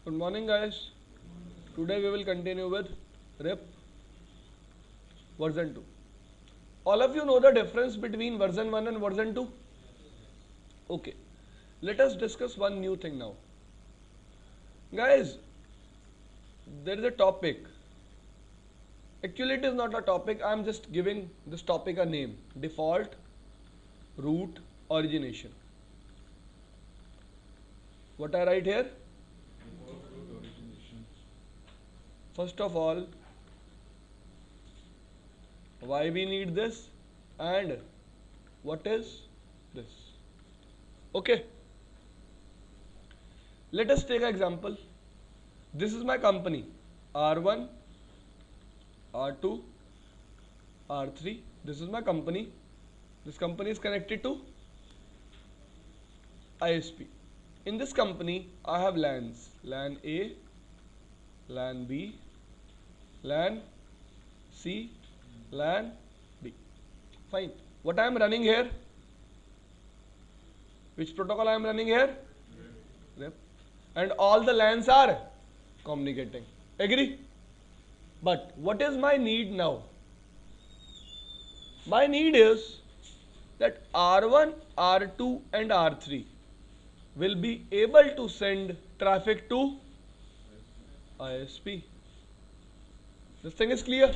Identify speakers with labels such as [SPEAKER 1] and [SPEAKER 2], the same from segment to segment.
[SPEAKER 1] Good morning, guys. Today we will continue with RIP version 2. All of you know the difference between version 1 and version 2? Okay. Let us discuss one new thing now. Guys, there is a topic. Actually, it is not a topic. I am just giving this topic a name. Default root origination. What I write here? First of all, why we need this and what is this? Okay. Let us take an example. This is my company R1, R2, R3. This is my company. This company is connected to ISP. In this company, I have LANs. LAN A, LAN B, LAN C, LAN D. Fine. What I am running here? Which protocol I am running here? RIP. And all the LANs are communicating. Agree? But what is my need now? My need is that R1, R2 and R3 will be able to send traffic to ISP. This thing is clear?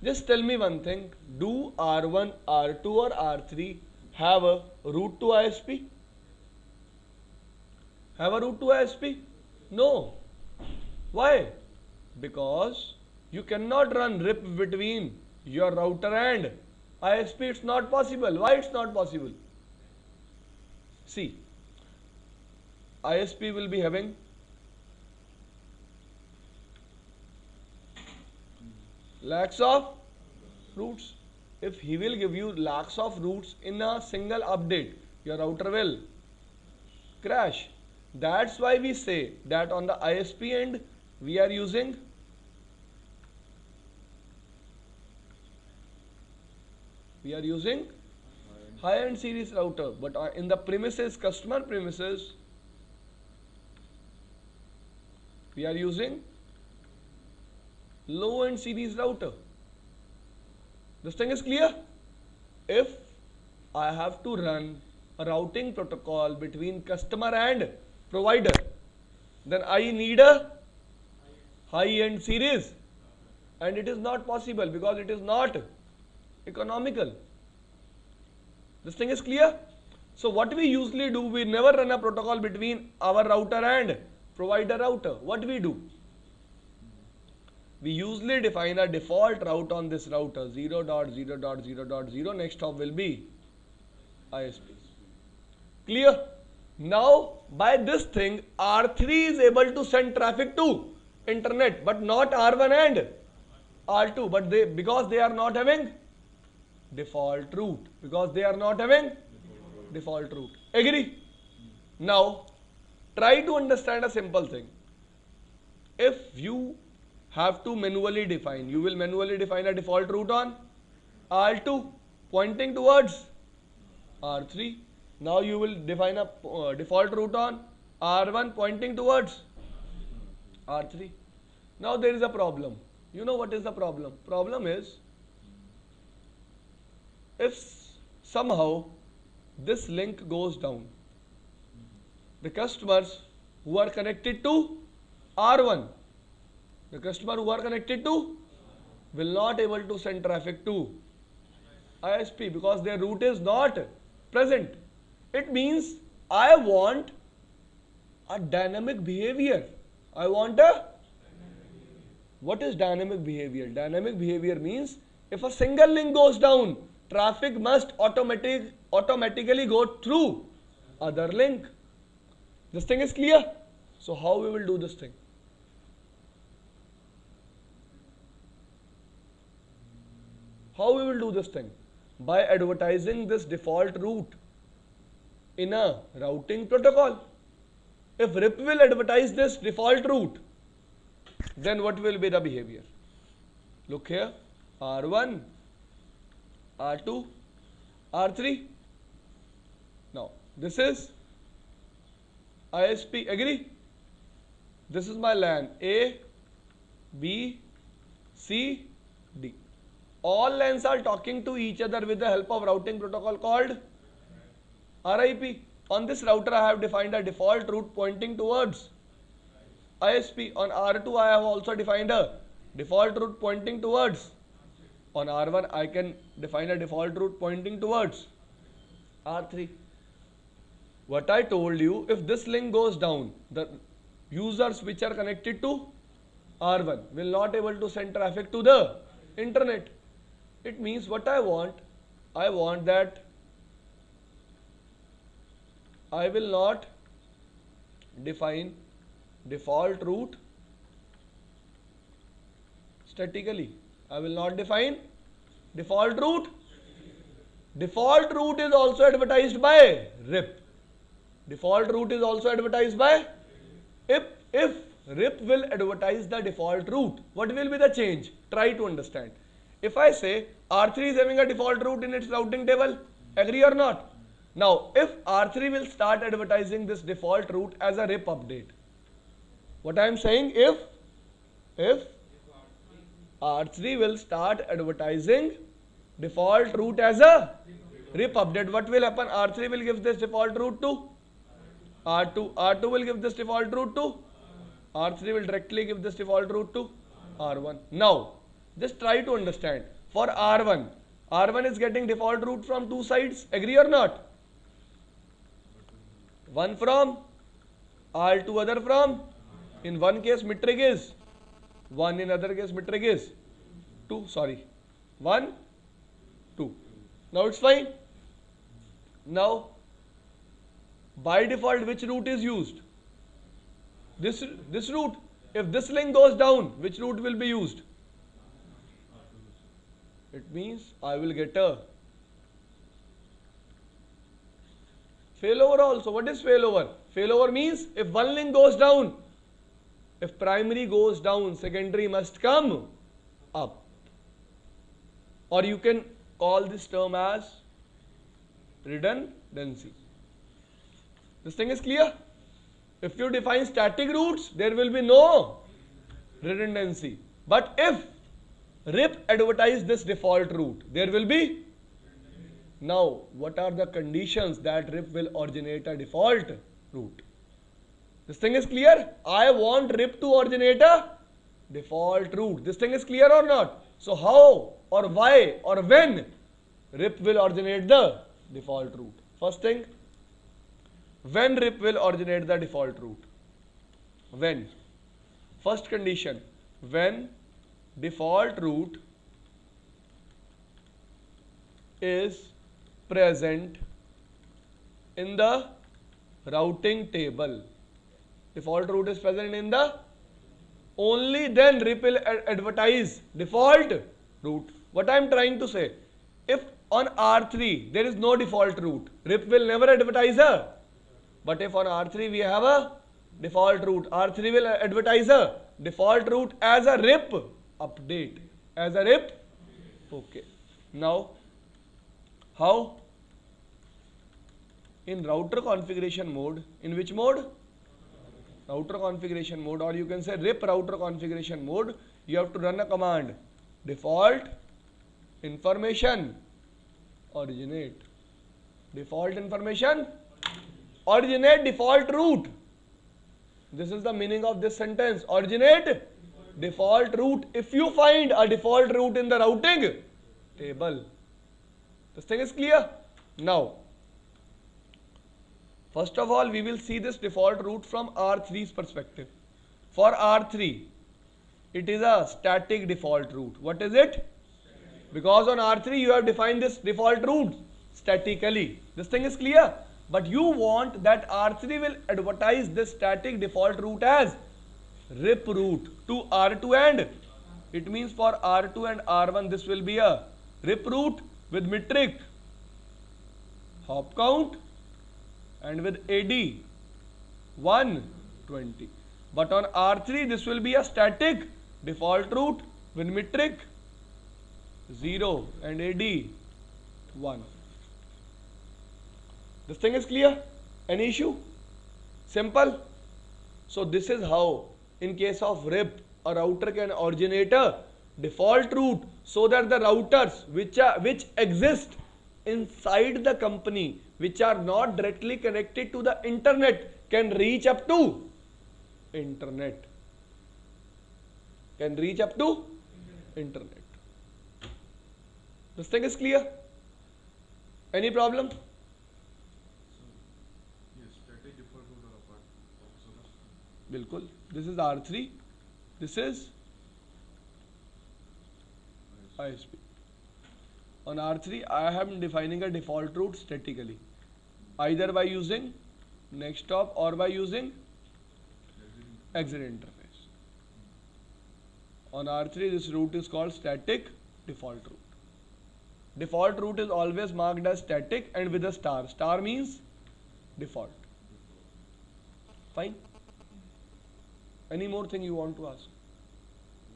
[SPEAKER 1] Just tell me one thing. Do R1, R2 or R3 have a route to ISP? Have a route to ISP? No. Why? Because you cannot run RIP between your router and ISP. It's not possible. Why it's not possible? See, ISP will be having lakhs of routes. If he will give you lakhs of routes in a single update, your router will crash. That's why we say that on the ISP end we are using high-end series router, but in the premises, customer premises, we are using low-end series router. This thing is clear? If I have to run a routing protocol between customer and provider, then I need a high-end series, and it is not possible because it is not economical. This thing is clear? So what we usually do, we never run a protocol between our router and provider router. What we do? We usually define a default route on this router 0.0.0.0. Next hop will be ISP. Clear? Now by this thing R3 is able to send traffic to internet, but not R1 and R2. But because they are not having default route. Agree? Now try to understand a simple thing. If you have to manually define, you will manually define a default route on R2 pointing towards R3. Now you will define a default route on R1 pointing towards R3. Now there is a problem. You know what is the problem? Problem is, if somehow this link goes down, the customers who are connected to R1, will not able to send traffic to ISP because their route is not present. It means I want a dynamic behavior. What is dynamic behavior? Dynamic behavior means if a single link goes down, traffic must automatically go through other link. This thing is clear? So how we will do this thing? By advertising this default route in a routing protocol. If RIP will advertise this default route, then what will be the behavior? Look here, R1, R2, R3. Now this is ISP, agree? This is my LAN A, B, C, D. All LANs are talking to each other with the help of routing protocol called RIP. On this router I have defined a default route pointing towards ISP. On R2 I have also defined a default route pointing towards. On R1 I can define a default route pointing towards R3. What I told you, if this link goes down, the users which are connected to R1 will not able to send traffic to the internet. It means what I want that I will not define default route statically. I will not define default route. Default route is also advertised by RIP. Default route is also advertised by if RIP will advertise the default route, what will be the change? Try to understand. If I say R3 is having a default route in its routing table, agree or not? Now, if R3 will start advertising this default route as a RIP update, what I am saying, if R3 will start advertising default route as a RIP update, what will happen? R3 will give this default route to R2. R2 will give this default route to R3 will directly give this default route to R1. Now, just try to understand. For R1, R1 is getting default route from two sides. Agree or not? One from R2, other from. In one case, metric is 1. In other case, metric is 2. Sorry. 1, 2. Now it's fine. Now, by default, which route is used? This route. If this link goes down, which route will be used? It means I will get a failover also. What is failover? Failover means if one link goes down, if primary goes down, secondary must come up. Or you can call this term as redundancy. This thing is clear? If you define static routes, there will be no redundancy. But if RIP advertise this default route, there will be. Now, what are the conditions that RIP will originate a default route? This thing is clear? I want RIP to originate a default route. This thing is clear or not? So how or why or when RIP will originate the default route? First thing, when RIP will originate the default route? When? First condition, when default route is present in the routing table. Default route is present in the, only then RIP will advertise default route. What I am trying to say, if on R3 there is no default route, RIP will never advertise a. But if on R3 we have a default route, R3 will advertise a default route as a RIP update. As a RIP? Okay. Now, how? In router configuration mode. In which mode? Router configuration mode, or you can say RIP router configuration mode. You have to run a command. Default information originate. Default information originate default route. This is the meaning of this sentence. Originate default route. If you find a default route in the routing table. This thing is clear? Now, first of all, we will see this default route from R3's perspective. For R3, it is a static default route. What is it? Because on R3 you have defined this default route statically. This thing is clear? But you want that R3 will advertise this static default route as RIP route to R2 and it means for R2 and R1 this will be a RIP route with metric, hop count and with AD 120. But on R3 this will be a static default route with metric 0 and AD 1. This thing is clear? Any issue? Simple? So this is how In case of RIP, a router can originate a default route so that the routers which exist inside the company, which are not directly connected to the internet, can reach up to internet. Can reach up to internet. This thing is clear? Any problem?
[SPEAKER 2] Yes, static default route or apart. So that's
[SPEAKER 1] Bilkul. This is R3. This is ISP. On R3, I am defining a default route statically, either by using next stop or by using exit interface. On R3, this route is called static default route. Default route is always marked as static and with a star. Star means default. Fine. Any more thing you want to ask?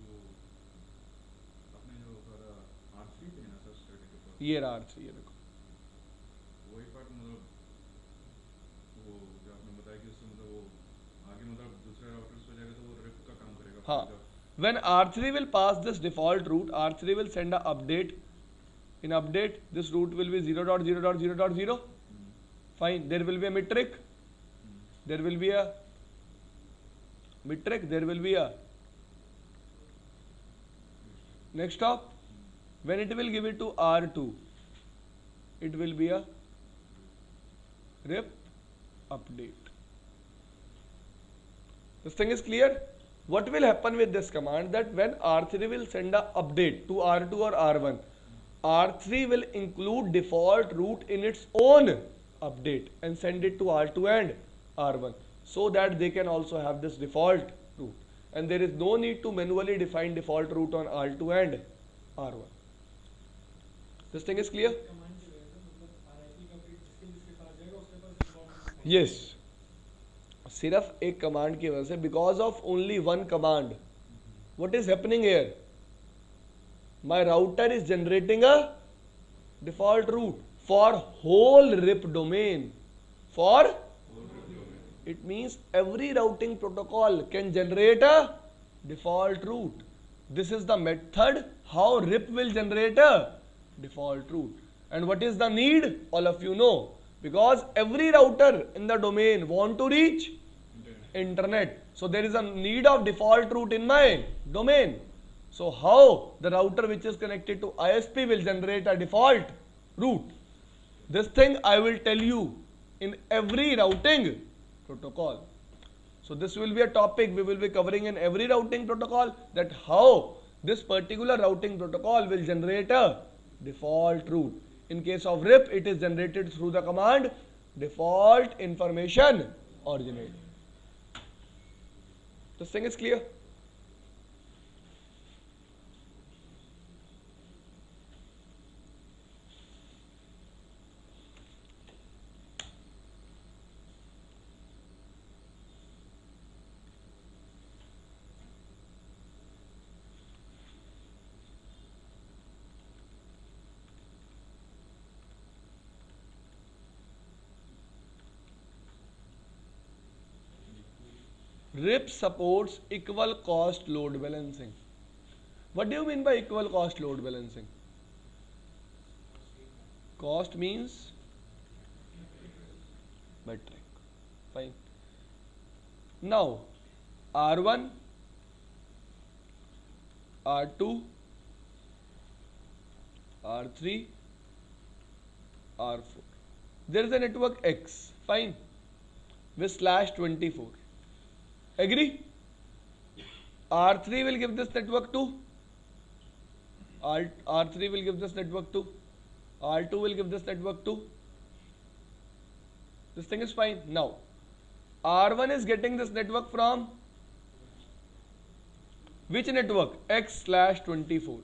[SPEAKER 2] तो आपने जो करा R3 पे ना sir static default
[SPEAKER 1] ये रहा R3, ये देखो.
[SPEAKER 2] वही पार्ट मतलब वो जो आपने बताया कि उससे मतलब वो आगे मतलब दूसरे राउटर्स पे जाएगा तो वो RIP का काम करेगा
[SPEAKER 1] हाँ.
[SPEAKER 2] फिर
[SPEAKER 1] When R3 will pass this default route, R3 will send a update. In update, this route will be 0.0.0.0. Fine. There will be a metric. There will be a metric. There will be a next stop. When it will give it to R2, it will be a RIP update. This thing is clear? What will happen with this command? That when R3 will send a update to R2 or R1, R3 will include default route in its own update and send it to R2 and R1 so that they can also have this default route. And there is no need to manually define default route on R2 and R1. This thing is clear? Yes. सिर्फ एक command की वजह से, because of only one command, what is happening here? My router is generating a default route for whole RIP domain. For it means every routing protocol can generate a default route. This is the method how RIP will generate a default route. And what is the need? All of you know. Because every router in the domain want to reach internet. So there is a need of default route in my domain. So how the router which is connected to ISP will generate a default route? This thing I will tell you in every routing protocol. So this will be a topic we will be covering in every routing protocol, that how this particular routing protocol will generate a default route. In case of RIP, it is generated through the command default information originate. This thing is clear? RIP supports equal cost load balancing. What do you mean by equal cost load balancing? Cost means metric. Fine. Now R1, R2, R3, R4. There is a network X. Fine. With /24. Agree? R3 will give this network to R3 will give this network to R2 will give this network to. This thing is fine. Now R1 is getting this network from which network? X/24.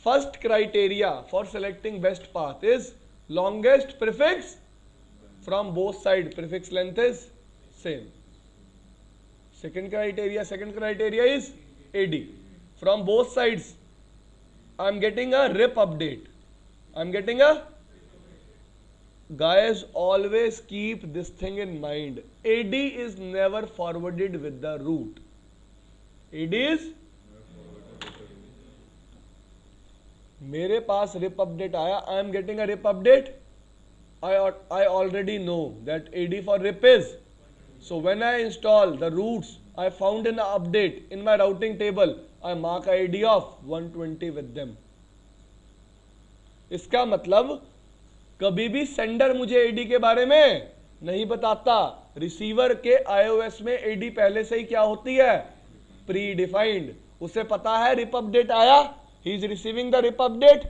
[SPEAKER 1] First criteria for selecting best path is longest prefix from both sides. Prefix length is same. Second criteria is AD. From both sides, I am getting a RIP update. I am getting a Guys, always keep this thing in mind. AD is never forwarded with the route. AD is मेरे पास rib update आया, I am getting a rip update. I already know that AD for rip is. So when I install the routes I found in the update in my routing table, I mark AD of 120 with them. इसका मतलब कभी भी sender मुझे AD के बारे में नहीं बताता. रिसीवर के iOS में AD पहले से ही क्या होती है, प्री डिफाइंड. उसे पता है रिप अपडेट आया, he is receiving the rip update,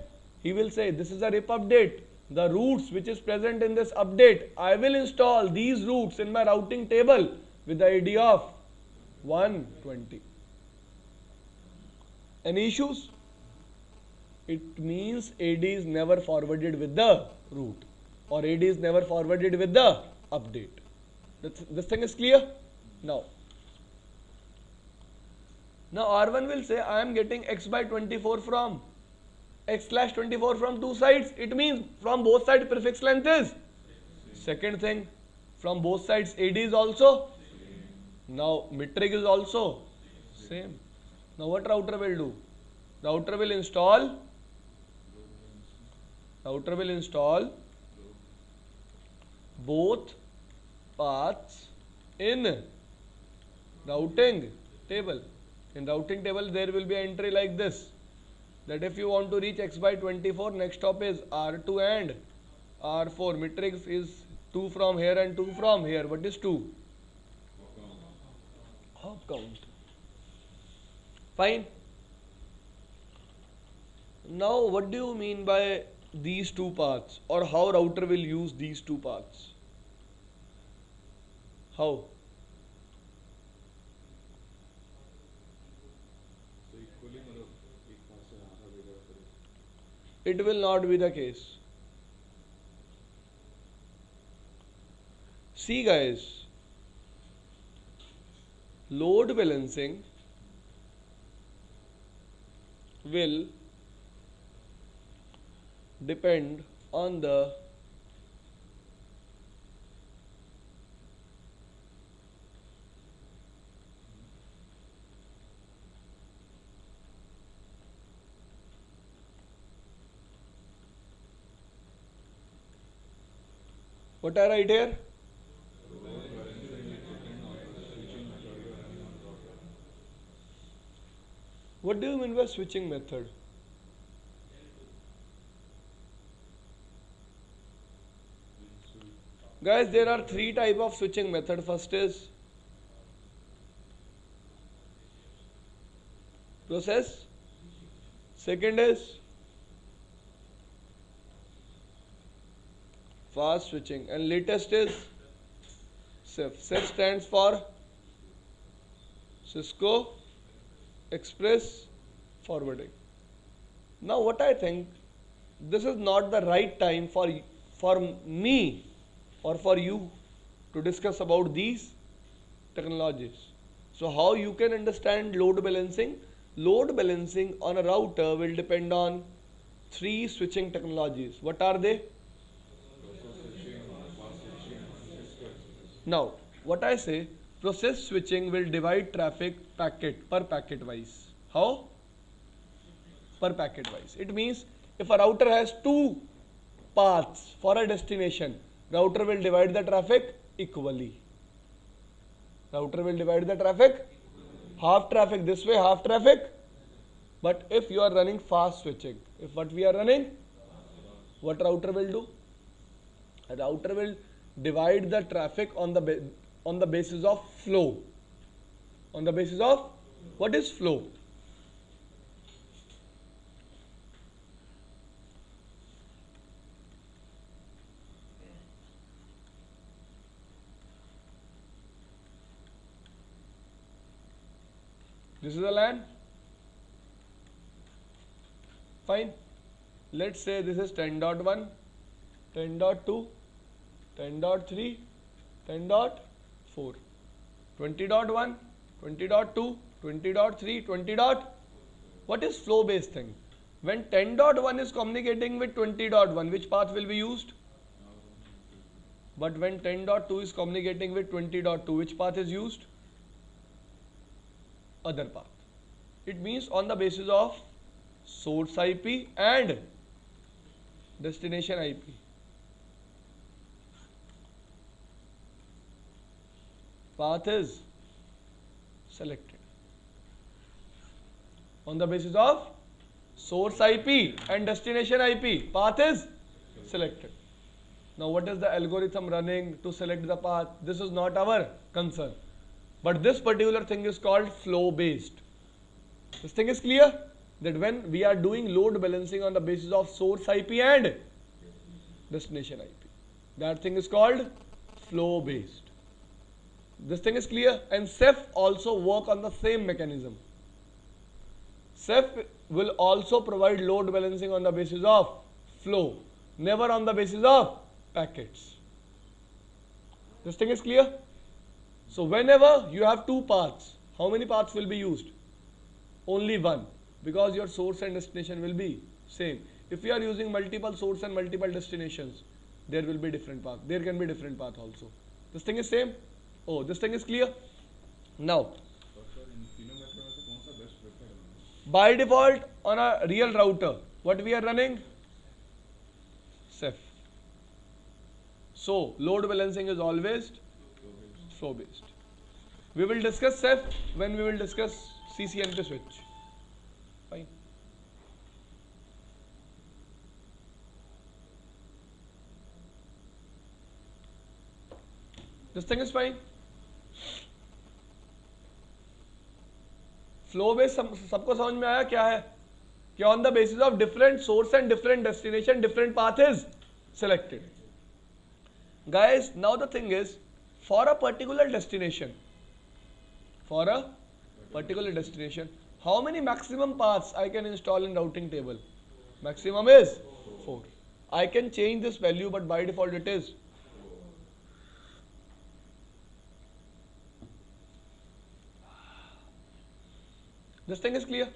[SPEAKER 1] he will say this is a rip update, the routes which is present in this update, I will install these routes in my routing table with the AD of 120. Any issues? It means AD is never forwarded with the route, or AD is never forwarded with the update. This thing is clear? Now R1 will say I am getting x by 24 from x slash 24 from two sides. It means from both sides prefix length is. Second thing, from both sides AD is also. Now metric is also same. Now what router will do? Router will install both paths in routing table. In routing table there will be an entry like this, that if you want to reach x by 24, next stop is R2 and R4. Matrix is 2 from here and 2 from here. What is 2? Hop count. Fine. Now what do you mean by these two paths, or how router will use these two paths? How? It will not be the case. See guys, load balancing will depend on the what I write here? What do you mean by switching method? Guys, there are three types of switching method. First is process. Second is fast switching, and latest is CEF. CEF stands for Cisco Express Forwarding. Now what I think, this is not the right time for me or for you to discuss about these technologies. So how you can understand load balancing? Load balancing on a router will depend on three switching technologies. What are they? Now, what I say, process switching will divide traffic packet per packet wise. How? Per packet wise. It means if a router has two paths for a destination, router will divide the traffic equally. Router will divide the traffic, half traffic this way, half traffic. But if you are running fast switching, if what we are running, what router will do? A router will divide the traffic on the basis of flow. On the basis of what is flow? This is a LAN. Fine. Let's say this is 10.1, 10.2, 10.3, 10.4, 20.1, 20.2, 20.3, 20. What is flow based thing? When 10.1 is communicating with 20.1, which path will be used? But when 10.2 is communicating with 20.2, which path is used? Other path. It means on the basis of source IP and destination IP. Path is selected. On the basis of source IP and destination IP, path is selected. Now what is the algorithm running to select the path? This is not our concern. But this particular thing is called flow based. This thing is clear that when we are doing load balancing on the basis of source IP and destination IP, that thing is called flow based. This thing is clear, and Ceph also work on the same mechanism. Ceph will also provide load balancing on the basis of flow, never on the basis of packets. This thing is clear? So whenever you have two paths, how many paths will be used? Only one, because your source and destination will be same. If you are using multiple source and multiple destinations, there will be different path. There can be different path also. This thing is same. Oh, this thing is clear. Now,
[SPEAKER 2] और sir इन तीनों method में से कौन सा best preferred है?
[SPEAKER 1] by default on a real router, what we are running? Ceph. So load balancing is always flow based. We will discuss Ceph when we will discuss CCNP switch. Fine. This thing is fine. Flow base सबको समझ में आया क्या है? कि on the basis of different source and different destination different path is selected. Guys, now the thing is, for a particular destination, how many maximum paths I can install in routing table? Maximum is 4. I can change this value, but by default it is. This thing is clear.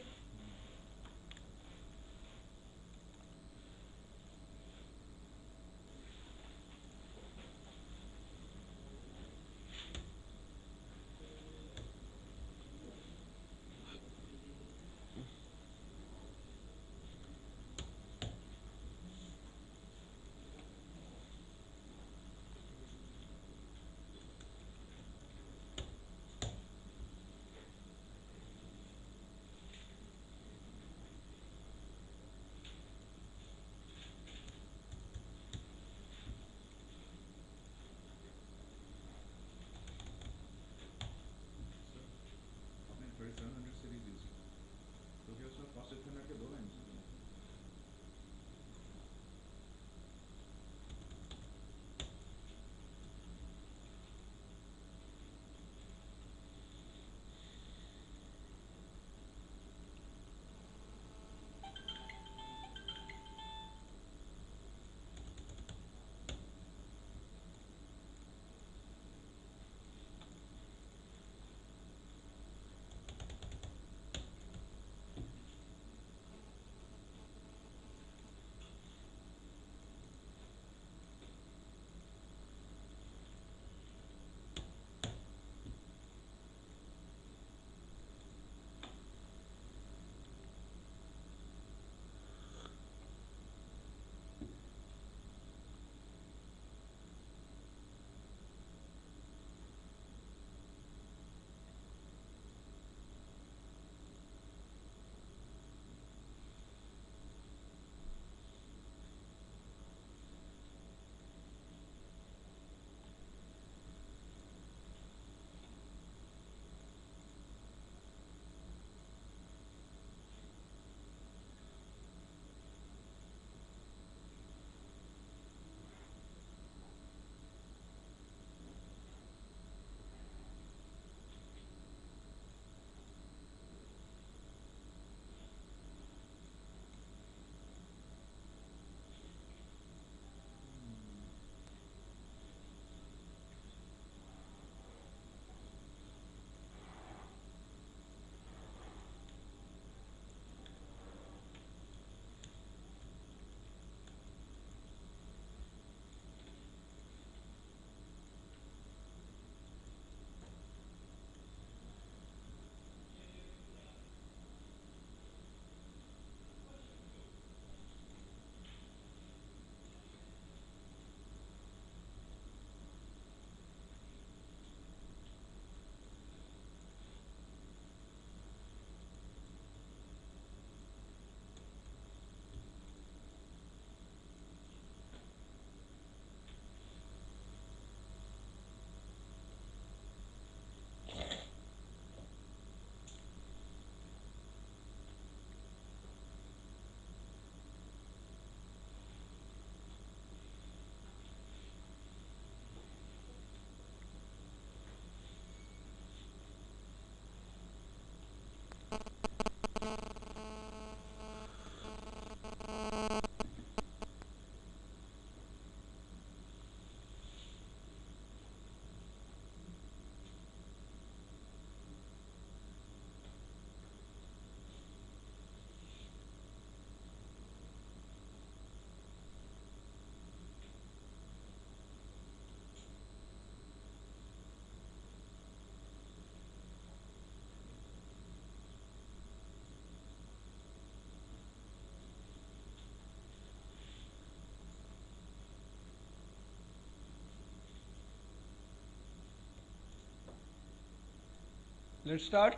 [SPEAKER 1] Let's start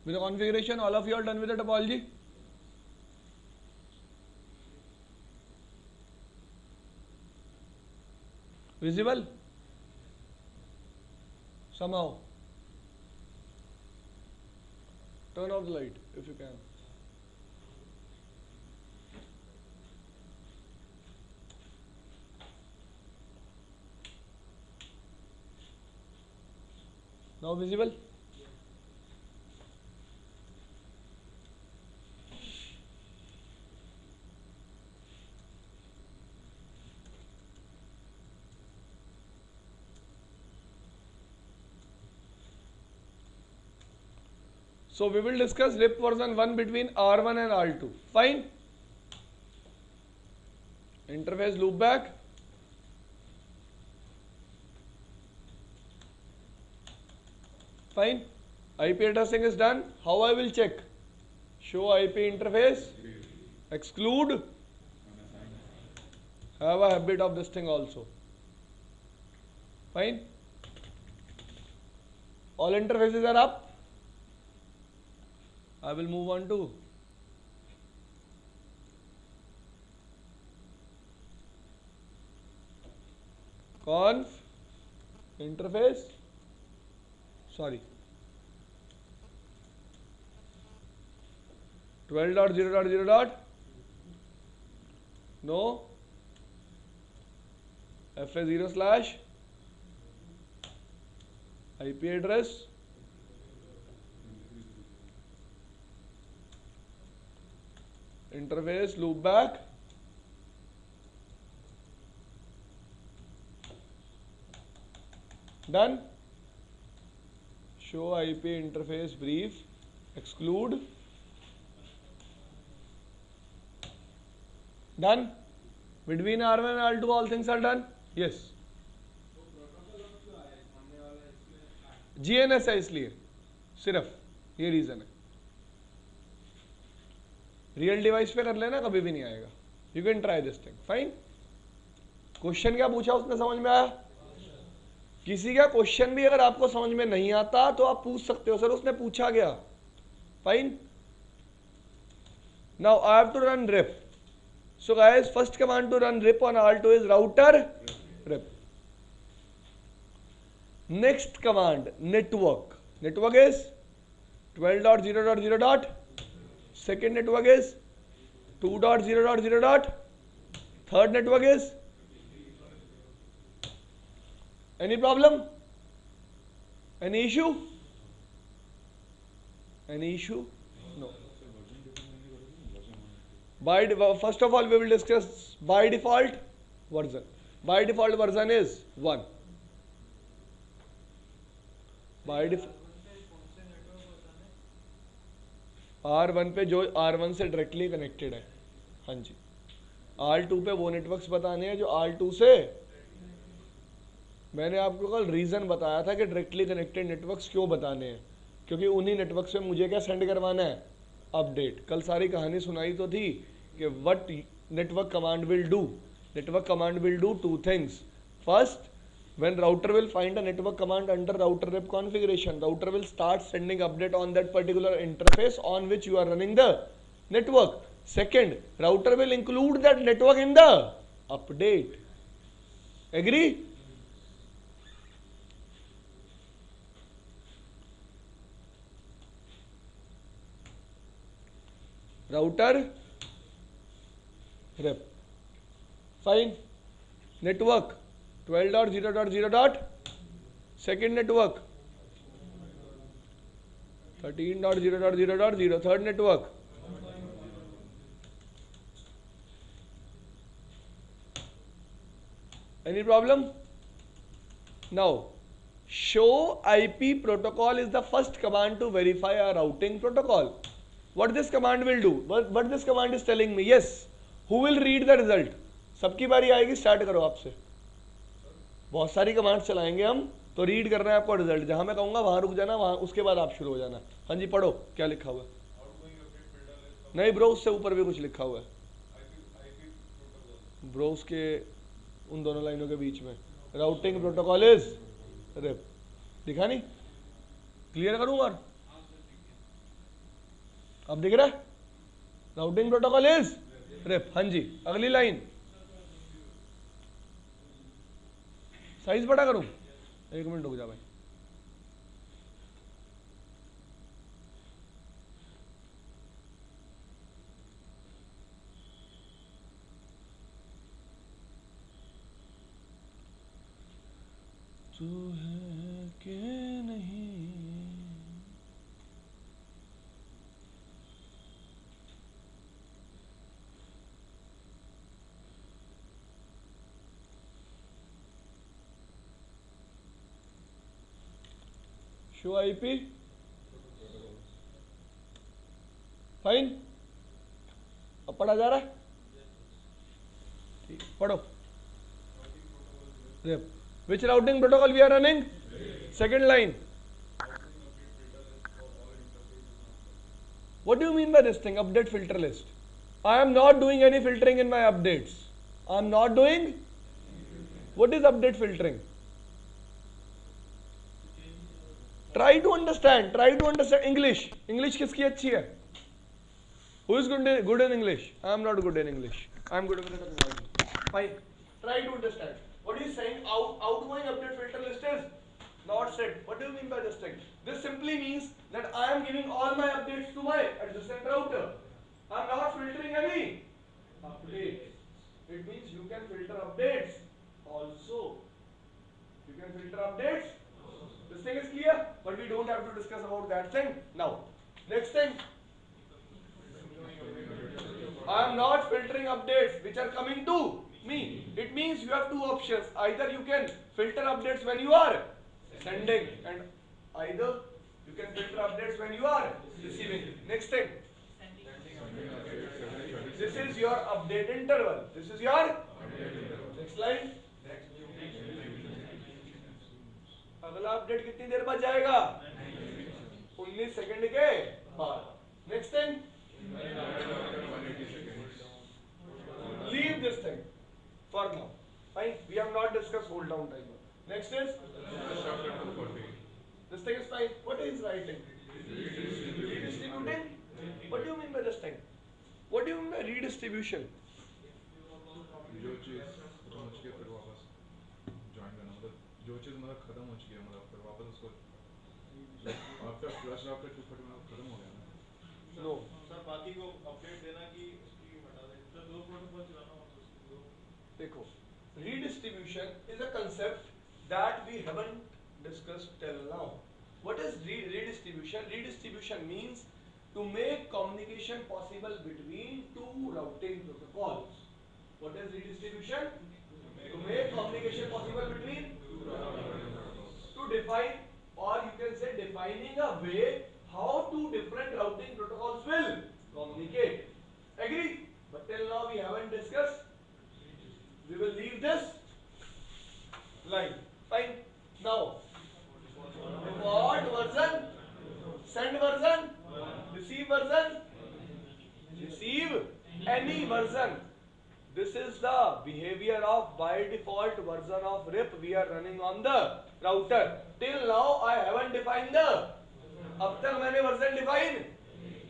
[SPEAKER 1] with the configuration. All of you are done with the topology. Visible? Somehow. Turn off the light if you can. Now visible? So we will discuss RIP version 1 between R1 and R2. Fine. Interface loopback. Fine. IP addressing is done. How I will check? Show IP interface. Exclude. Have a habit of this thing also. Fine. All interfaces are up. I will move on to conf interface. Sorry. 12.0.0. No. FA0/ IP address. Interface loopback. Done. Show IP interface brief. Exclude. Done. Between R1 and R2 all things are done. Yes. GNS है इसलिए सिर्फ ये reason है. Real device पे कर लेना कभी भी नहीं आएगा. You can try this thing. Fine. Question क्या पूछा उसने समझ में आया? किसी का क्वेश्चन भी अगर आपको समझ में नहीं आता तो आप पूछ सकते हो, सर उसने पूछा गया. Fine. Now I have to run RIP. So guys, first command to run RIP on R2 is router RIP. Next command network. Network is 12.0.0. Second network is 2.0.0. Third network is. Any problem? Any issue? Any issue? No. First of all, we will discuss by default version. By default version is 1. By default R1 पे जो R1 से directly connected है. हाँ जी. R2 पे वो networks बताने हैं जो R2 से. मैंने आपको कल रीजन बताया था कि डायरेक्टली कनेक्टेड नेटवर्क्स क्यों बताने हैं, क्योंकि उन्हीं नेटवर्क से मुझे क्या सेंड करवाना है? अपडेट. कल सारी कहानी सुनाई तो थी कि what network command will do. Network command will do two things. First, when router will find a network command under router RIP configuration, router will start sending update on that particular interface on which you are running the network. Second, router will include that network in the update. Agree? Router RIP. Fine. Network 12.0.0. Second network 13.0.0.0. Third network any problem? Now show IP protocol is the first command to verify a routing protocol. What this command will do? What this command is telling me? Yes. Who will read the result? सबकी बारी आएगी. Start करो आपसे. बहुत सारी commands चलाएंगे हम, तो रीड करना है आपको रिजल्ट. जहां मैं कहूंगा वहां रुक जाना, वहां उसके बाद आप शुरू हो जाना. हाँ जी, पढ़ो क्या लिखा हुआ है. नहीं ब्रो, उससे ऊपर भी कुछ लिखा हुआ है ब्रो. उसके उन दोनों लाइनों के बीच में राउटिंग प्रोटोकॉल इज RIP. दिखा नहीं? क्लियर करूं और अब दिख रहा है? Routing protocol is RIP. हाँ जी, अगली लाइन। साइज बड़ा करूं? एक मिनट रुक जा भाई। तू है कि नहीं? Show IP fine. अब पढ़ा जा रहा है? ठीक, पढ़ो। Rib. Which routing protocol we are running? Second line. What do you mean by this thing? Update filter list. I am not doing any filtering in my updates. I am not doing. What is update filtering? Try to understand. Try to understand English. English किसकी अच्छी है? Who is good in English? I am not good in English. I am good with technology. Fine. Try to understand. What is saying? Outgoing update filter list is not set. What do you mean by this thing? This simply means that I am giving all my updates to my adjacent router. I am not filtering any updates. It means you can filter updates also. You can filter updates. This thing is clear, but we don't have to discuss about that thing now. Next thing. I am not filtering updates which are coming to me. It means you have two options. Either you can filter updates when you are sending, and either you can filter updates when you are receiving. Next thing. This is your update interval. This is your next slide. अगला update कितनी देर बाद जाएगा? 19 second के बाद। Next thing, leave this thing for now. Fine, we have not discussed hold down timer. Next is this thing is fine. What is writing? Redistributing. What do you mean by this thing? What do you mean by redistribution?
[SPEAKER 2] जो चीज़ खत्म हो चुकी है फिर वापस join करना, मतलब जो चीज़ मतलब खत्म हो चुकी है मतलब फिर वापस उसको आफ्टर फ्लश आफ्टर 240 मतलब खत्म हो गया ना।
[SPEAKER 1] No.
[SPEAKER 3] सर बाकी को अपडेट देना कि उसकी हटा दें, सर दो प्रोटोकॉल चलाना हो तो उसकी दो।
[SPEAKER 1] देखो, redistribution is a concept that we haven't discussed till now. What is redistribution? Redistribution means to make communication possible between two routing protocols. What is redistribution? To make communication possible between to define, or you can say defining a way how two different routing protocols will communicate. Agree? But till now we haven't discussed. We will leave this line. Fine. Now, default version, send version, receive version, receive any version. This is the behavior of by default version of RIP we are running on the router. Till now I haven't defined the. अब तक मैंने version define.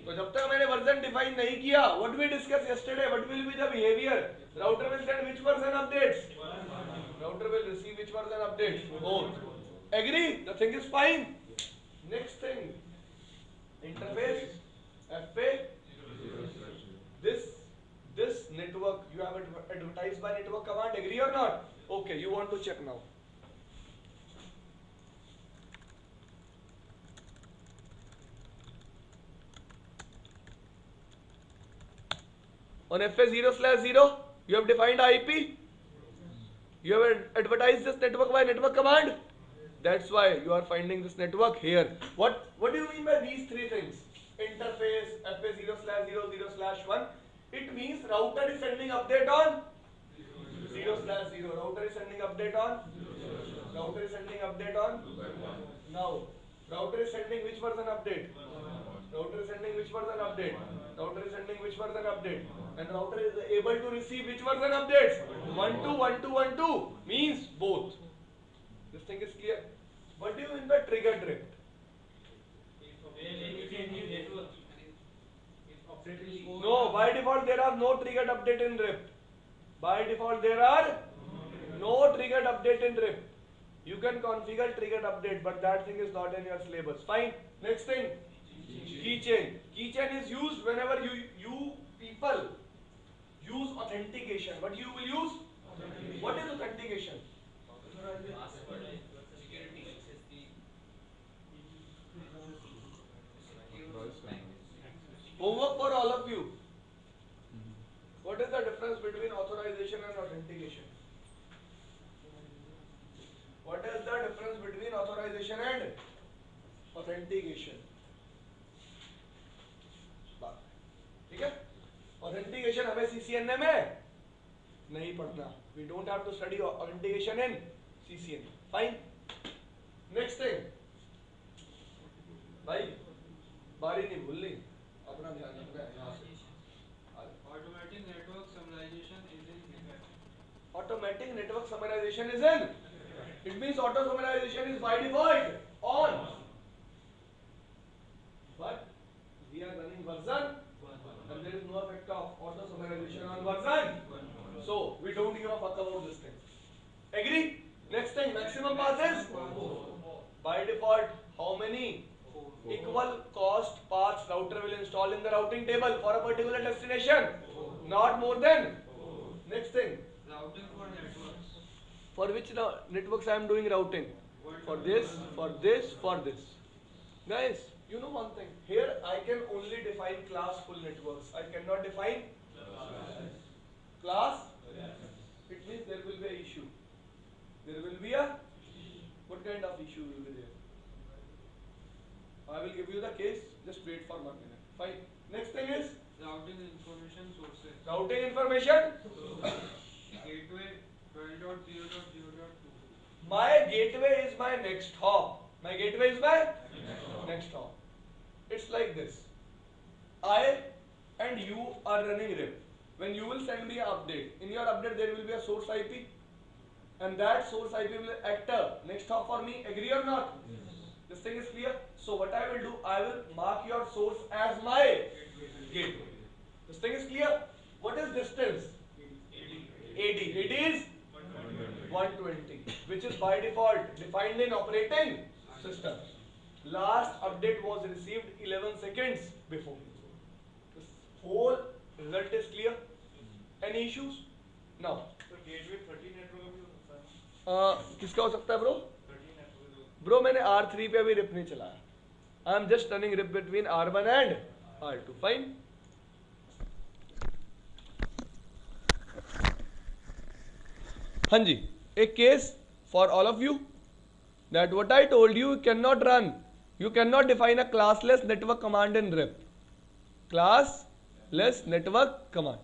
[SPEAKER 1] तो जब तक मैंने version define नहीं किया, what we discussed yesterday, what will be the behavior? Router will send which version updates? Router will receive which version updates? Both. Agree? The thing is fine. Next thing, interface, FA. This network you have advertised by network command. Agree or not? Okay, you want to check now. On FA0/0, you have defined IP. You have advertised this network by network command. That's why you are finding this network here. What do you mean by these three things? Interface, FA0/0/1. It means router is sending update on 0/0. Router is sending update on. Router is sending update on. Now, router is sending which version update? Router is sending which version update? Router is sending which version update? And router is able to receive which version updates? 1.2.1.2 means both. This thing is clear. What do you mean by trigger drift? update in RIP. By default, there are no triggered update in RIP. You can configure triggered update, but that thing is not in your syllabus. Fine. Next thing, keychain. Keychain is used whenever you people use authentication. What you will use? What is authentication? Homework for all of you. What is the difference between authorization and authentication? What is the difference between authorization and authentication? ठीक है? Authentication हमें CCNA में नहीं पढ़ना. We don't have to study authentication in CCNA. Fine. Next thing. भाई बारी नहीं भूलनी. अपना ध्यान रखना है यहाँ से.
[SPEAKER 4] Automatic network summarization is in effect.
[SPEAKER 1] Automatic network summarization is in. It means auto summarization is by default on. But we are running version and there is no effect of auto summarization on version. So we don't give a fuck about this thing. Agree? Next thing, maximum path is by default. How many equal cost paths router will install in the routing table for a particular destination? Not more than. Next thing.
[SPEAKER 4] Routing for networks.
[SPEAKER 1] For which networks I am doing routing? For this, for this, for this. Guys, you know one thing. Here I can only define class full networks. I cannot define class. It means there will be an issue. There will be a, what kind of issue will be there? I will give you the case. Just wait for 1 minute. Fine. Next thing is
[SPEAKER 4] Routing information sources.
[SPEAKER 1] routing information.
[SPEAKER 4] Gateway 12.0.0.2.
[SPEAKER 1] My gateway is my next hop. My gateway is my next hop. It's like this. I and you are running RIP. When you will send me an update, in your update there will be a source IP, and that source IP will act a next hop for me. Agree or not? This thing is clear. So what I will do, I will mark your source as my gateway. This thing is clear. What is distance? AD. It is 120, which is by default defined in operating system. Last update was received 11 seconds before. This whole result is clear. Any issues? Now.
[SPEAKER 3] तो gateway 30 network भी हो सकता है.
[SPEAKER 1] किसका हो सकता है bro?
[SPEAKER 3] 30 network.
[SPEAKER 1] Bro मैंने R3 पे अभी रिप नहीं चलाया. I am just running RIP between R1 and R2. Fine. हाँ जी, एक case for all of you that what I told you, you cannot run, you cannot define a classless network command in RIP. Classless network command.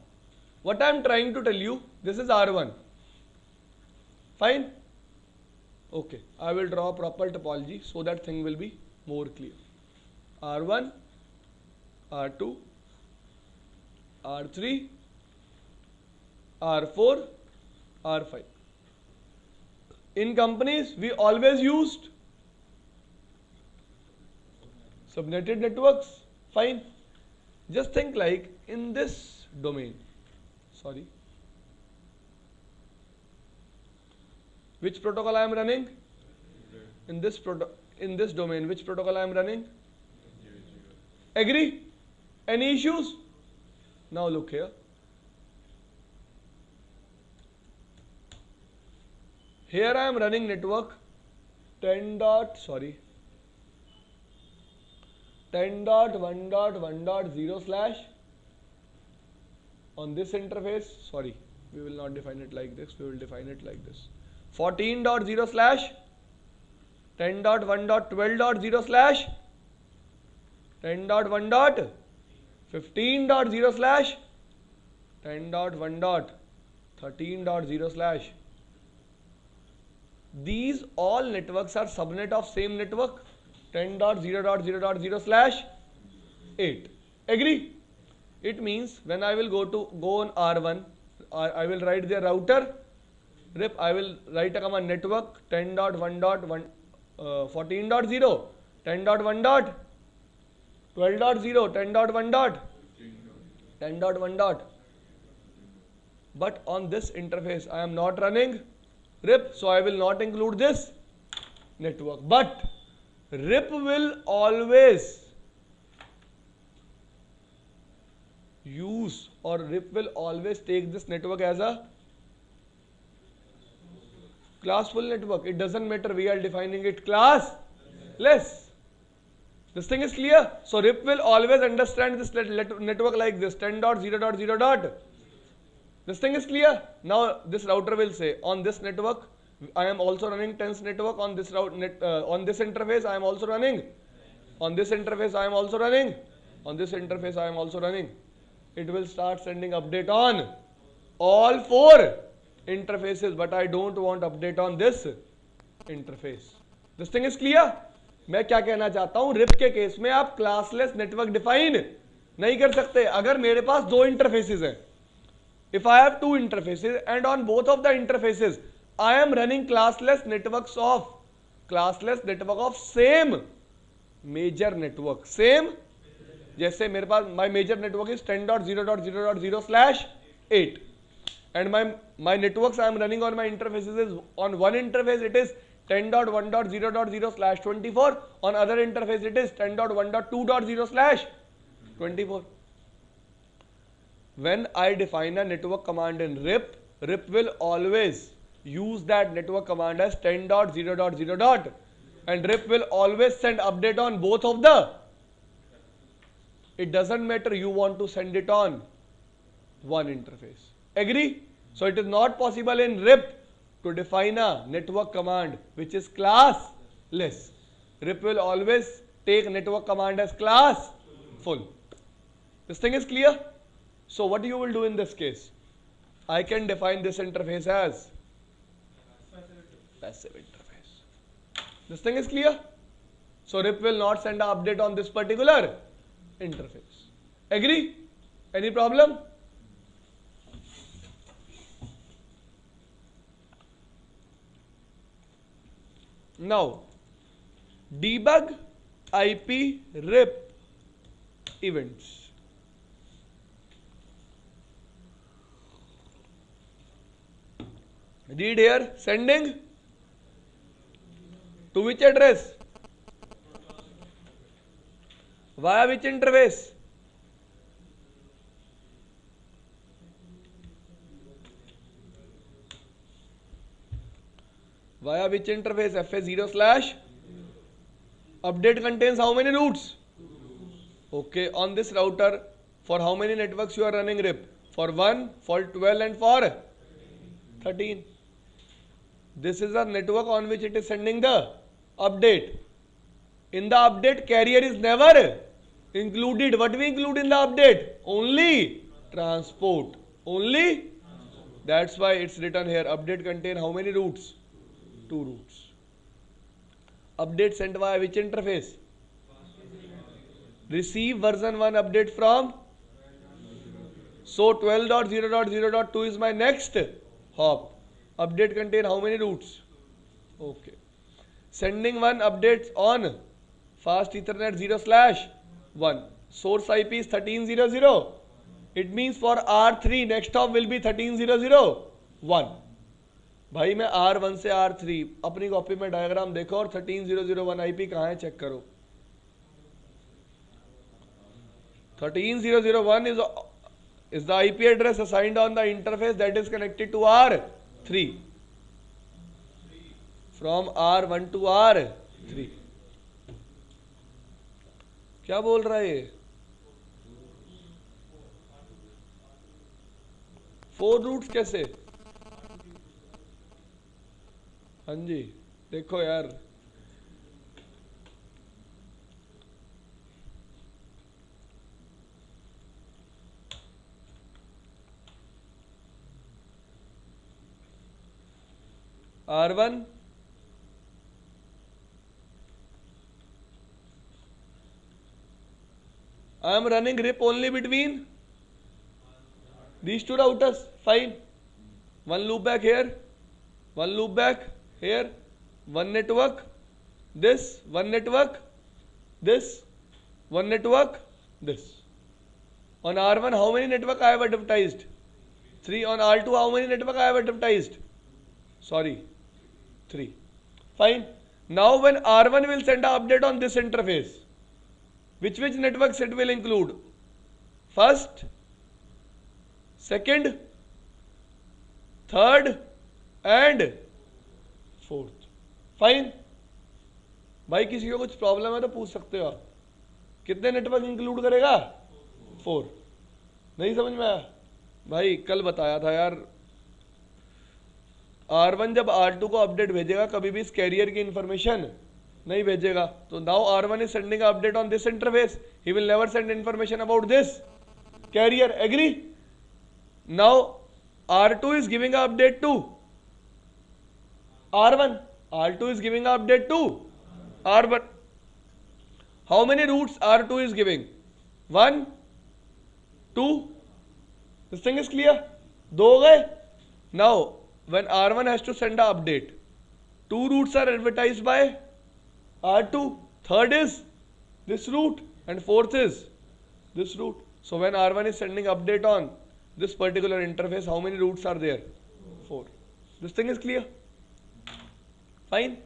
[SPEAKER 1] What I am trying to tell you, this is R1. Fine. Okay, I will draw a proper topology so that thing will be more clear. R1, R2, R3, R4, R5. In companies, we always used subnetted networks. Fine. Just think like in this domain. Sorry. Which protocol I am running? In this domain, which protocol I am running? Agree? Any issues? Now look here. Here I am running network 10.1.1.0 slash on this interface. Sorry, we will not define it like this. We will define it like this. 14.0 slash 10.1.12.0 slash 10.1.15.0 slash 10.1.13.0 slash. These all networks are subnet of same network 10.0.0.0 slash 8. Agree? It means when I will go on R1, I will write the router RIP. I will write a command network 10.1.1 14.0 10.1.12.0 10.1. but on this interface I am not running RIP, so I will not include this network. But RIP will always use, or RIP will always take this network as a classful network. It doesn't matter, we are defining it classless. This thing is clear. So RIP will always understand this network like this, 10.0.0. This thing is clear. Now this router will say, on this network I am also running tens network, on this on this interface I am also running, on this interface I am also running, on this interface I am also running. It will start sending update on all four interfaces, but I don't want update on this interface. This thing is clear. मैं क्या कहना चाहता हूं, rib के case में आप classless network define नहीं कर सकते अगर मेरे पास दो इंटरफेसेस हैं. If I have two interfaces and on both of the interfaces I am running classless network of same major network, same, जैसे मेरे पास my major network is 10.0.0.0/8 and my networks I am running on my interfaces is, on one interface it is 10.1.0.0/24, on other interface it is 10.1.2.0/24. When I define a network command in RIP, RIP will always use that network command as 10.0.0. and RIP will always send update on both of the. It doesn't matter, you want to send it on one interface. Agree? So it is not possible in RIP to define a network command which is classless. RIP will always take network command as classful. This thing is clear? So what you will do in this case? I can define this interface as passive interface. This thing is clear? So RIP will not send an update on this particular interface. Agree? Any problem? Now, debug IP RIP events. Read here, sending to which address? Via which interface? Via which interface? FA0/ update contains how many routes? Okay, on this router, for how many networks you are running RIP? For 1, for 12 and for 13. This is a network on which it is sending the update. In the update, carrier is never included. What we include in the update? Only transport. Only. That's why it's written here. Update contain how many routes? 2 routes. Update sent via which interface? Receive version 1 update from. So 12.0.0.2 is my next hop. Update contain how many routes? Okay. Sending one updates on fast Ethernet 0/1. Source IP is 13.0.0. It means for R3 next hop will be 13.0.0.1. भाई मैं R1 से R3 अपनी copy में diagram देखो और 13.0.0.1 IP कहाँ है check करो. 13.0.0.1 is the IP address assigned on the interface that is connected to R3 from R1 to R3. क्या बोल रहा है ये? 4 रूट्स कैसे? हाँ जी देखो यार, R1 I am running RIP only between these two routers. Fine. One loop back here, one loop back here, one network, this, one network, this, one network, this. On R1, how many network I have advertised? 3. On R2, how many network I have advertised? Sorry, 3. Fine. Now when R1 will send an update on this interface, which networks it will include? First, second, third and fourth. Fine. भाई किसी को कुछ problem है तो पूछ सकते हो आप. कितने नेटवर्क इंक्लूड करेगा? 4. नहीं समझ में आया? भाई कल बताया था यार, R1 जब R2 को अपडेट भेजेगा कभी भी इस कैरियर की इंफॉर्मेशन नहीं भेजेगा. तो now R1 is sending update on this interface, he will never send information about this carrier. Agree? Now R2 is giving an update to R1. R2 is giving an update to R1. How many routes R2 is giving? 1, 2. This thing is clear? 2 हो गए. Now when R1 has to send an update, 2 routes are advertised by R2. Third is this route and fourth is this route. So when R1 is sending update on this particular interface, how many routes are there? 4. This thing is clear? Fine.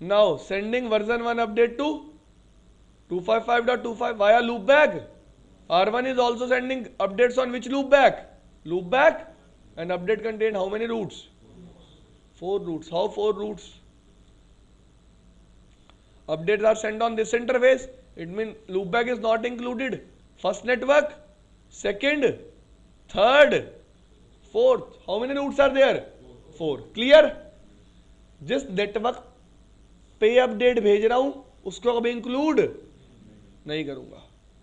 [SPEAKER 1] Now sending version 1 update to 255.25 via loopback. R1 is also sending updates on which loopback? Loopback, and update contain how many routes? 4 routes. How 4 routes? Updates are sent on this interface. It means loopback is not included. First network, second, third, fourth. How many routes are there? 4. Clear? जिस network पे update भेज रहा हूं उसको कभी include नहीं करूंगा.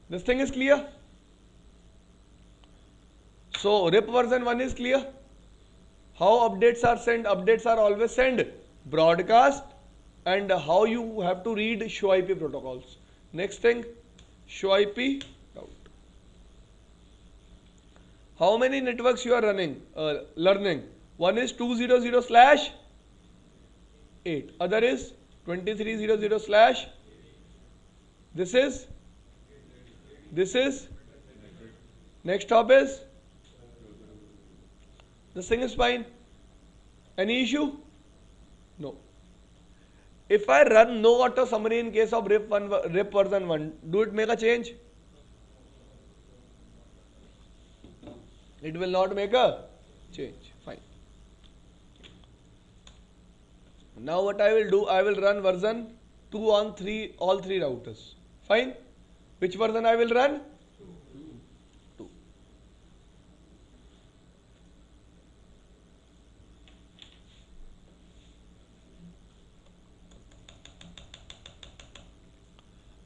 [SPEAKER 1] This thing is clear? So RIP version 1 is clear. How updates are sent? Updates are always sent broadcast, and how you have to read show IP protocols. Next thing, show IP route. How many networks you are running? Learning. One is 200/8. Other is 2300/. This is. Next hop is. This thing is fine. Any issue? No. If I run no auto summary in case of RIP version 1, do it make a change? It will not make a change. Fine. Now what I will do, I will run version 2 on all three routers. Fine. Which version I will run? 2.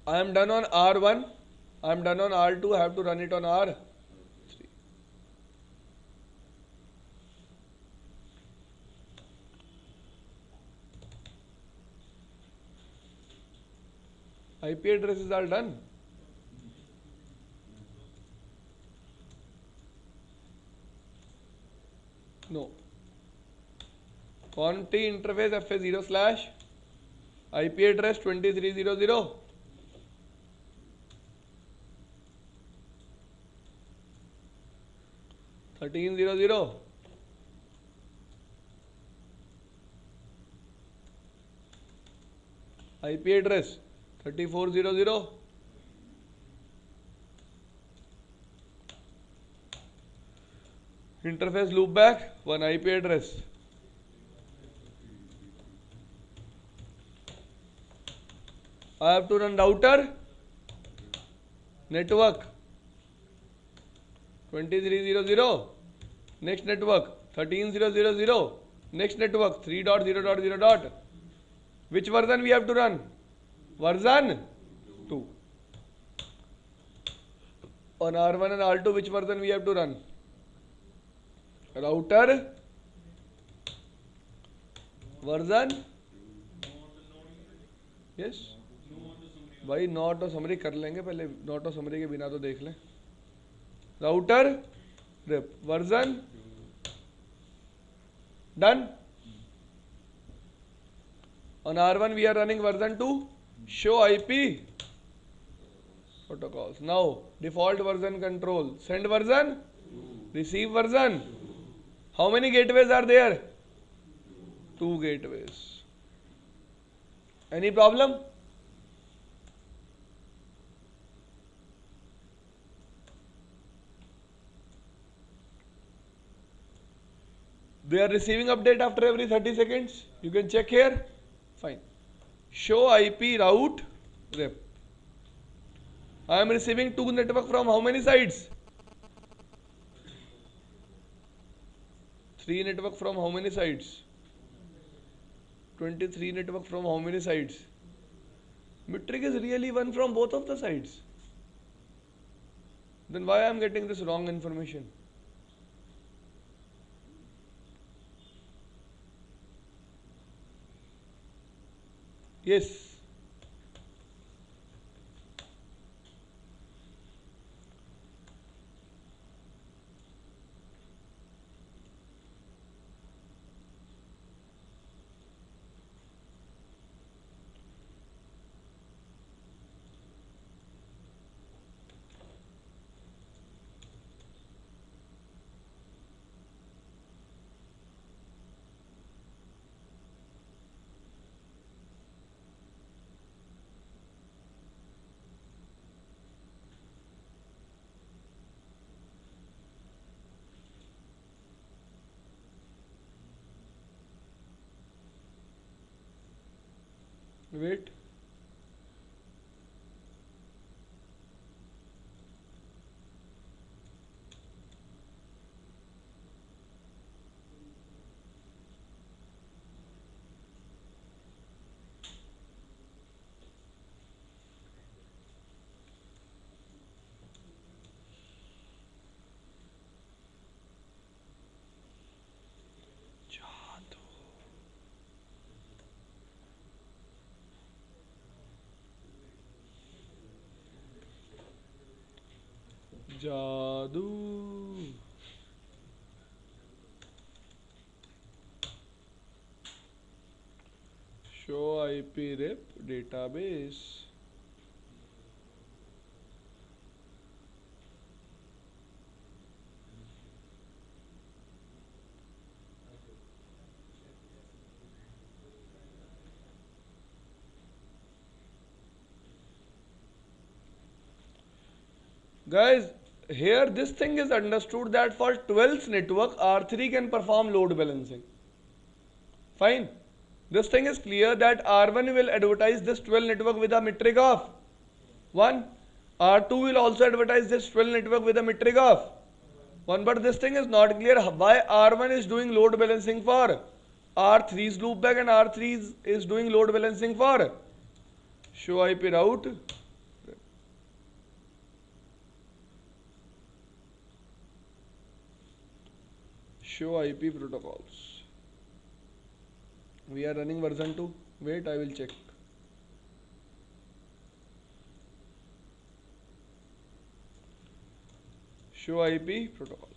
[SPEAKER 1] I am done on R1. I am done on R2. I have to run it on R3. IP addresses are done. No. Conti interface FA0/ IP address 2300. IP address 3400. Interface loopback, one IP address. I have to run router, network 2300, next network 13000, next network 3.0.0. Which version we have to run? Version 2. On R1 and R2, which version we have to run? Router version. Yes. भाई not और summary कर लेंगे, पहले not और summary के बिना तो देख लें. Router RIP version done. On R1 we are running version 2. Show IP protocols. Now, default version control. Send version, receive version. How many gateways are there? 2 gateways. Any problem? They are receiving update after every 30 seconds. You can check here. Fine. Show IP route rep. I am receiving 2 network from how many sides? 3 network from how many sides? 23 network from how many sides? Metric is really 1 from both of the sides. Then why I am getting this wrong information? Yes. Wait. जादू show IP rep database. Guys, here this thing is understood that for 12th network R3 can perform load balancing. Fine. This thing is clear that R1 will advertise this 12 network with a metric of 1. R2 will also advertise this 12 network with a metric of 1. But this thing is not clear why R1 is doing load balancing for R3's loopback and R3 is doing load balancing for show IP route. Show IP protocols. We are running version 2. Wait, I will check. Show IP protocols.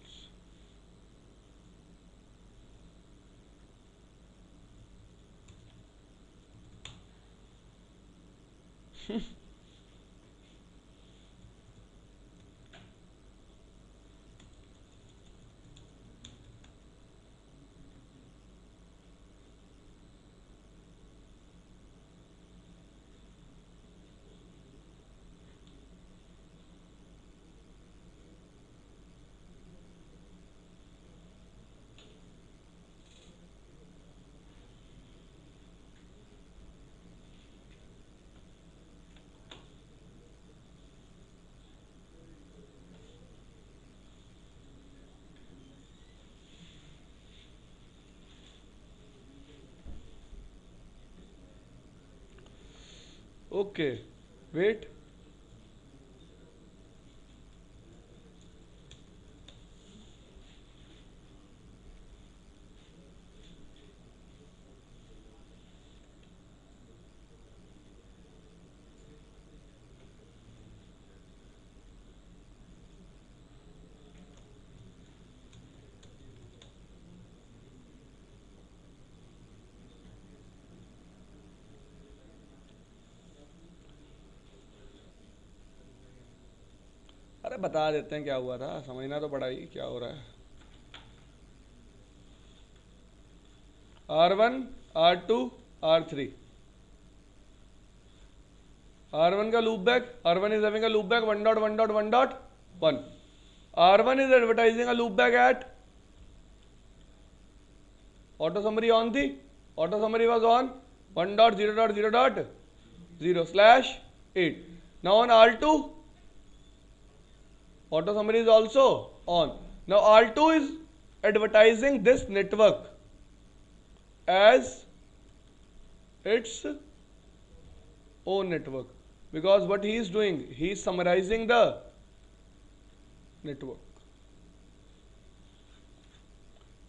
[SPEAKER 1] Okay, wait. बता देते हैं क्या हुआ था, समझना तो पड़ा ही क्या हो रहा है। R1, R2, R3, R1 का loop back, R1 is having a loop back 1.1.1.1. R1 is advertising a loop back at auto summary on the auto summary was on 1.0.0.0/8. Now on R2 auto summary is also on. Now R2 is advertising this network as its own network, because what he is doing, he is summarizing the network.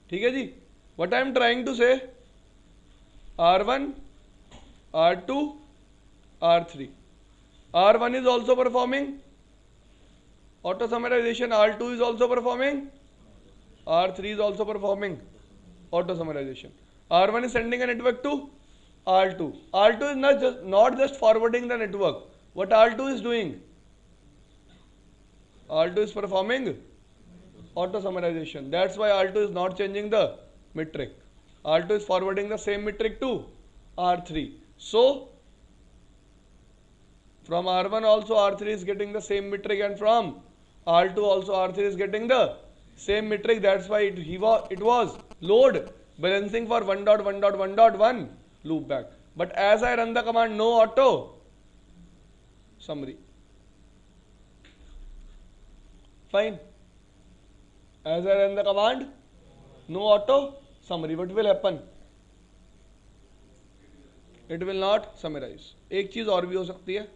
[SPEAKER 1] ठीक है जी, what I am trying to say, R1, R2, R3. R1 is also performing auto summarization, R2 is also performing, R3 is also performing auto summarization. R1 is sending a network to R2. R2 is not just forwarding the network. What R2 is doing? R2 is performing auto summarization. That's why R2 is not changing the metric. R2 is forwarding the same metric to R3. So from R1 also R3 is getting the same metric, and from R2 also R3 is getting the same metric. That's why it was load balancing for 1.1.1.1 loop back. But as I run the command no auto summary, fine. As I run the command no auto summary, what will happen? It will not summarize. एक चीज और भी हो सकती है,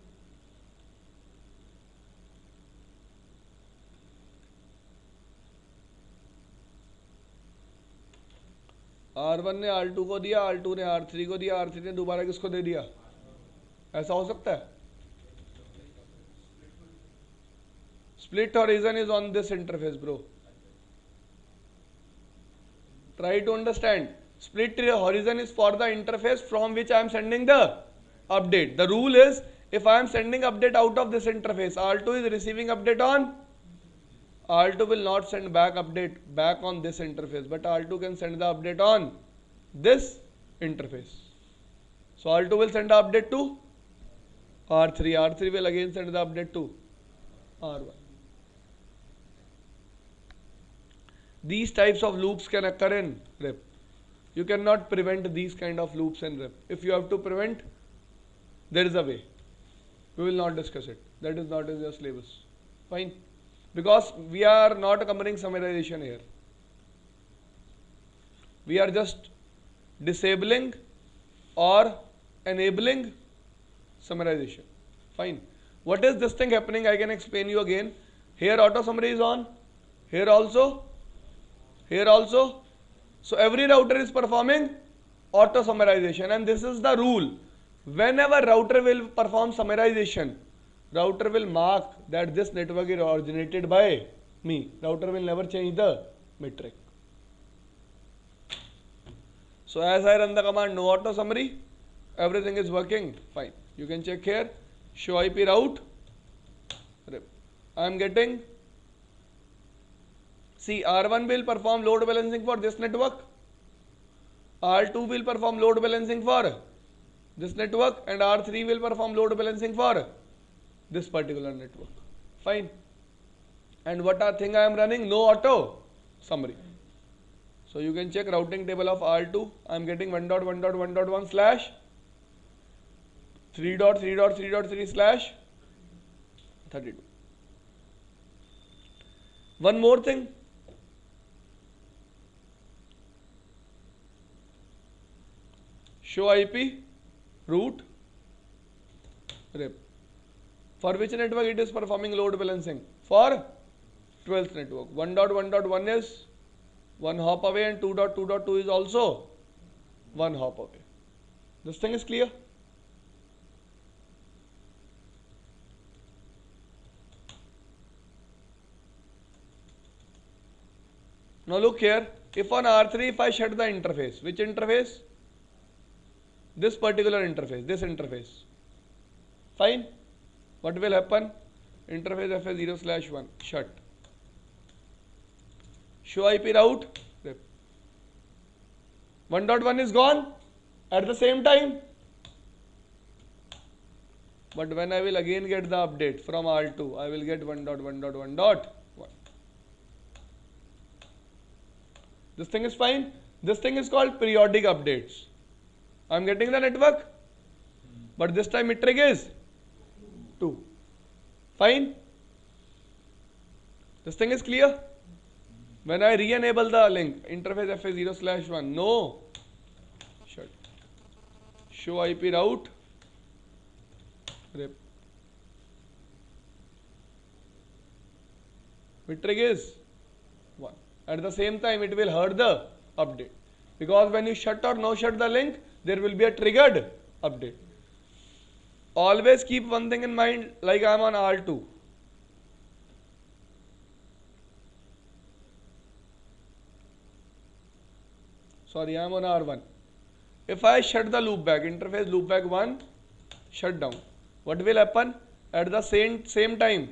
[SPEAKER 1] R1 ने R2 को दिया, R2 ने R3 को दिया, R3 ने दोबारा किसको दे दिया, ऐसा हो सकता है? Split horizon is on this interface, bro. Try to understand. Split horizon is for the interface from which I am sending the update. The rule is, if I am sending update out of this interface, R2 is receiving update on, R2 will not send back update back on this interface, but R2 can send the update on this interface. So R2 will send the update to R3. R3 will again send the update to R1. These types of loops can occur in RIP. You cannot prevent these kind of loops in RIP. If you have to prevent, there is a way. We will not discuss it. That is not in your syllabus. Fine. Because we are not covering summarization here. We are just disabling or enabling summarization. Fine. What is this thing happening? I can explain you again. Here auto summary is on. Here also. Here also. So every router is performing auto summarization, and this is the rule. Whenever router will perform summarization, router will mark that this network is originated by me. Router will never change the metric. So as I run the command no auto summary, everything is working fine. You can check here, show IP route. I am getting, see, R1 will perform load balancing for this network, R2 will perform load balancing for this network, and R3 will perform load balancing for this particular network. Fine. And what thing I am running? No auto summary. So you can check routing table of R2. I am getting 1.1.1.1 slash 3.3.3.3 slash 32. One more thing. Show IP route RIP. For which network it is performing load balancing? For 12th network. 1.1.1 is 1 hop away, and 2.2.2 is also 1 hop away. This thing is clear? Now look here. If on R3, if I shut the interface, which interface? This particular interface, this interface. Fine. What will happen? interface FA0/1 shut. Show IP route rep. 1.1 is gone at the same time. But when I will again get the update from R2, I will get 1.1.1.1. This thing is fine. This thing is called periodic updates. I'm getting the network, but this time metric is 2. Fine. This thing is clear. When I re-enable the link, interface FA0/1, no. Shut. Show IP route. Rep. Metric is 1. At the same time, it will hurt the update. Because when you shut or no shut the link, there will be a triggered update. Always keep one thing in mind, like I am on R2. Sorry, I am on R1. If I shut the loopback, interface loopback 1, shut down. What will happen? At the same time,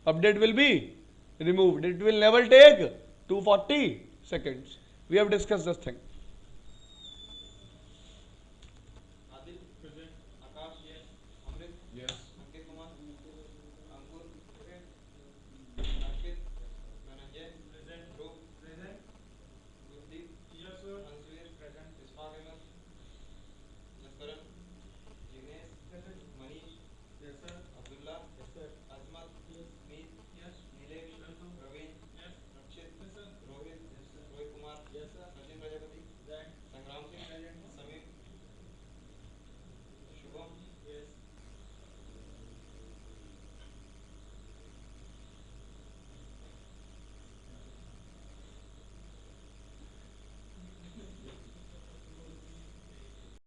[SPEAKER 1] update will be removed. It will never take 240 seconds. We have discussed this thing.
[SPEAKER 4] Adil, present. Akash, yes. Amrit,
[SPEAKER 2] Yes.